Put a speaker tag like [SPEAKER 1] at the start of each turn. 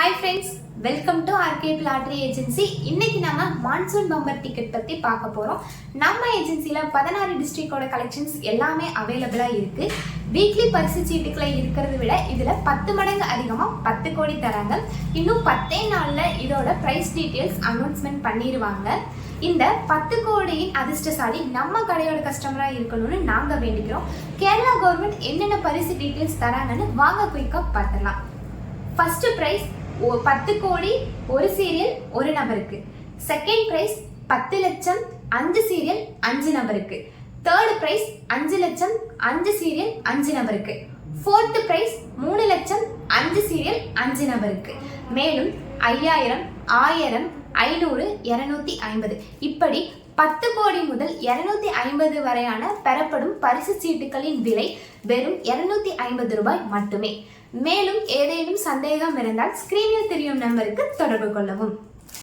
[SPEAKER 1] Hi friends, welcome to Arcade Lottery Agency. இன்னைக்கு நாம monsoon bumper ticket பத்தி பார்க்க போறோம். நம்ம ஏஜென்சில 16 டிஸ்ட்ரிக்டோட கலெக்ஷன்ஸ் எல்லாமே அவேலபிளா இருக்கு. வீக்லி பரிசு சீட்டுகளை இருக்கிறத விட இதுல 10 மடங்கு அதிகமா 10 கோடி தராங்க. இன்னும் 10 நாள்ல இதோட பிரைஸ் டீடைல்ஸ் அனௌன்ஸ்மெண்ட் பண்ணிடுவாங்க. இந்த 10 கோடியின் அதிர்ஷ்டசாலி நம்ம கடையோட கஸ்டமரா இருக்கணும்னு நாங்க வேண்டிக்கிறோம். கேரளா கவர்மெண்ட் என்னென்ன பரிசு டீடைல்ஸ் தராங்கன்னு வாங்க குயிக்கா பார்க்கலாம். ஃபர்ஸ்ட் பிரைஸ் 10 கோடி ஒரு சீரியல் ஒரு நபருக்கு. செகண்ட் பிரைஸ் 10 லட்சம் 5 சீரியல் 5 நபருக்கு. தேர்ட் பிரைஸ் 5 லட்சம் 5 சீரியல் 5 நபருக்கு. ஃபோர்த் பிரைஸ் 3 லட்சம் 5 சீரியல் 5 நபருக்கு. மேலும் 5000, 1000, 500, 250 இப்படி 10 கோடி முதல் 250 வரையான பெறப்படும் பரிசு சீட்டுகளின் விலை வெறும் 250 ரூபாய் மட்டுமே. மேலும் ஏதேனும் சந்தேகம் இருந்தால் ஸ்கிரீனில் தெரியும் நம்பருக்கு தொடர்பு கொள்ளவும்.